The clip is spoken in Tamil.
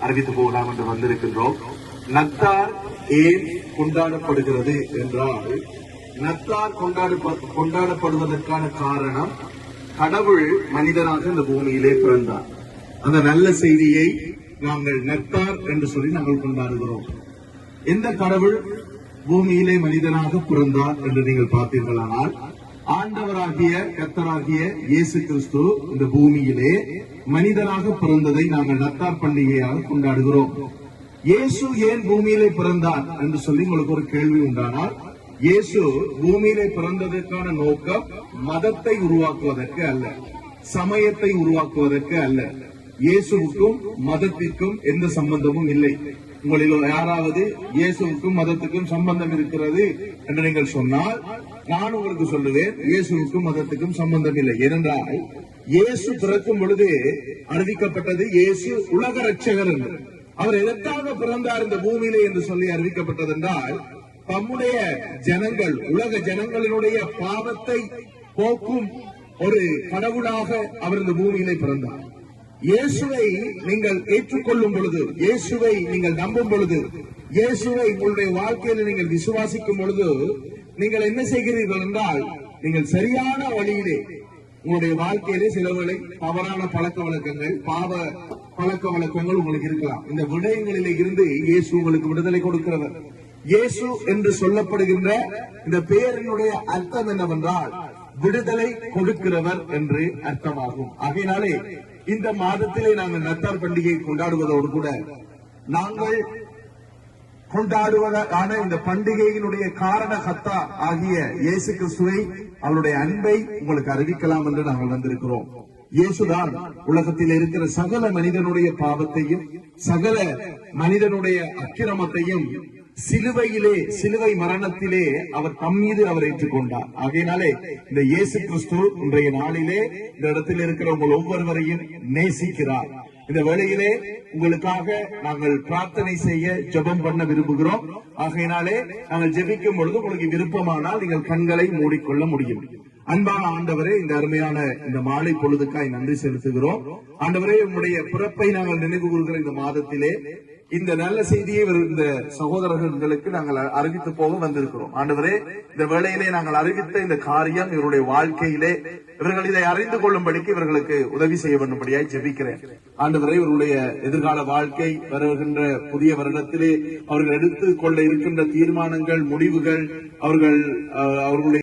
அறிவித்து போகலாம் என்று வந்திருக்கின்றோம். நத்தார் ஏன் கொண்டாடப்படுகிறது என்றால், நத்தார் கொண்டாடப்படுவதற்கான காரணம், கடவுள் மனிதனாக இந்த பூமியிலே பிறந்தார். அந்த நல்ல செய்தியை நாங்கள் நத்தார் என்று சொல்லி நாங்கள் கொண்டாடுகிறோம். எந்த கடவுள் பூமியிலே மனிதனாக பிறந்தார் என்று நீங்கள் பார்த்தீர்களானால், ஆண்டவராகிய கர்த்தராகிய இயேசு கிறிஸ்து இந்த பூமியிலே மனிதனாக பிறந்ததை நாங்கள் நத்தார் பண்டிகையாக கொண்டாடுகிறோம். இயேசு ஏன் பூமியிலே பிறந்தார் என்று சொல்லி உங்களுக்கு ஒரு கேள்வி உண்டானால், இயேசு பூமியிலே பிறந்ததற்கான நோக்கம் மதத்தை உருவாக்குவதற்கு அல்ல, சமயத்தை உருவாக்குவதற்கு அல்ல. இயேசுவுக்கும் மதத்திற்கும் எந்த சம்பந்தமும் இல்லை. உங்களில் யாராவது இயேசுவுக்கும் மதத்துக்கும் சம்பந்தம் இருக்கிறது என்று நீங்கள் சொன்னால், நான் உங்களுக்கு சொல்லுவேன், இயேசுவுக்கும் மதத்துக்கும் சம்பந்தம் இல்லை. ஏனென்றால் இயேசு பிறக்கும் பொழுது அறிவிக்கப்பட்டது இயேசு உலக ரட்சகர் என்று. அவர் எதற்காக பிறந்தார் இந்த பூமியிலே என்று சொல்லி அறிவிக்கப்பட்டது என்றால், தம்முடைய ஜனங்கள், உலக ஜனங்களினுடைய பாவத்தை போக்கும் ஒரு கடவுளாக அவர் இந்த பூமியிலே பிறந்தார். இயேசுவை நீங்கள் ஏற்றுக்கொள்ளும் பொழுது, இயேசுவை நீங்கள் நம்பும் பொழுது, இயேசுவை உங்களுடைய வாழ்க்கையில் நீங்கள் விசுவாசிக்கும் பொழுது, நீங்கள் என்ன செய்கிறீர்கள் என்றால், நீங்கள் சரியான வழியிலே உங்களுடைய வாழ்க்கையிலே சிலவேளை தவறான பழக்க வழக்கங்கள், பாவ பழக்க வழக்கங்கள் உங்களுக்கு இருக்கலாம். இந்த விடயங்களிலே இருந்து இயேசு உங்களுக்கு விடுதலை கொடுக்கிறவர். இயேசு என்று சொல்லப்படுகின்ற இந்த பெயரினுடைய அர்த்தம் என்னவென்றால், விடுதலை கொடுக்கிறவர் என்று அர்த்தமாகும். ஆகையினாலே இந்த மாதத்திலே நாங்கள் நத்தார் பண்டிகையை கொண்டாடுவதோடு கூட, நாங்கள் கொண்டாடுவதான இந்த பண்டிகையினுடைய காரண கர்த்தா ஆகிய இயேசு கிறிஸ்துவை, அவருடைய அன்பை உங்களுக்கு அறிவிக்கலாம் என்று நாங்கள் வந்திருக்கிறோம். இயேசுதான் உலகத்தில் இருக்கிற சகல மனிதனுடைய பாவத்தையும், சகல மனிதனுடைய அக்கிரமத்தையும் சிலுவை மரணத்திலே அவர் தம் மீது அவர் ஏற்றுக்கொண்டார். ஆகையினாலே இந்த இயேசு கிறிஸ்து இன்றைய நாளிலே இந்த இடத்தில் இருக்கிற உங்கள் ஒவ்வொருவரையும் நேசிக்கிறார். இந்த வேளையிலே உங்களுக்காக நாங்கள் பிரார்த்தனை செய்ய, ஜெபம் பண்ண விரும்புகிறோம். ஆகையினாலே நாங்கள் ஜெபிக்கும் பொழுது உங்களுக்கு விருப்பமானால் நீங்கள் கண்களை மூடிக்கொள்ள முடியும். அன்பான ஆண்டவரே, இந்த அருமையான இந்த மாலை பொழுதுக்காய் நன்றி செலுத்துகிறோம். ஆண்டவரே, உங்களுடைய பிறப்பை நாங்கள் நினைவு கூறுகிற இந்த மாதத்திலே இந்த நல்ல செய்தியை இந்த சகோதரர்களுக்கு நாங்கள் அறிவித்து போக வந்திருக்கிறோம். ஆண்டவரே, இந்த வேளையிலே நாங்கள் அறிவித்த இந்த காரியம் இவருடைய வாழ்க்கையிலே இவர்கள் இதை அறிந்து கொள்ளும்படிக்கு இவர்களுக்கு உதவி செய்ய வேண்டும்படியாய் ஜெபிக்கிறேன். ஆண்டவரே, இவருடைய எதிர்கால வாழ்க்கை, வருகின்ற புதிய வருடத்திலே அவர்கள் எடுத்துக் கொள்ள இருக்கின்ற தீர்மானங்கள், முடிவுகள், அவர்களுடைய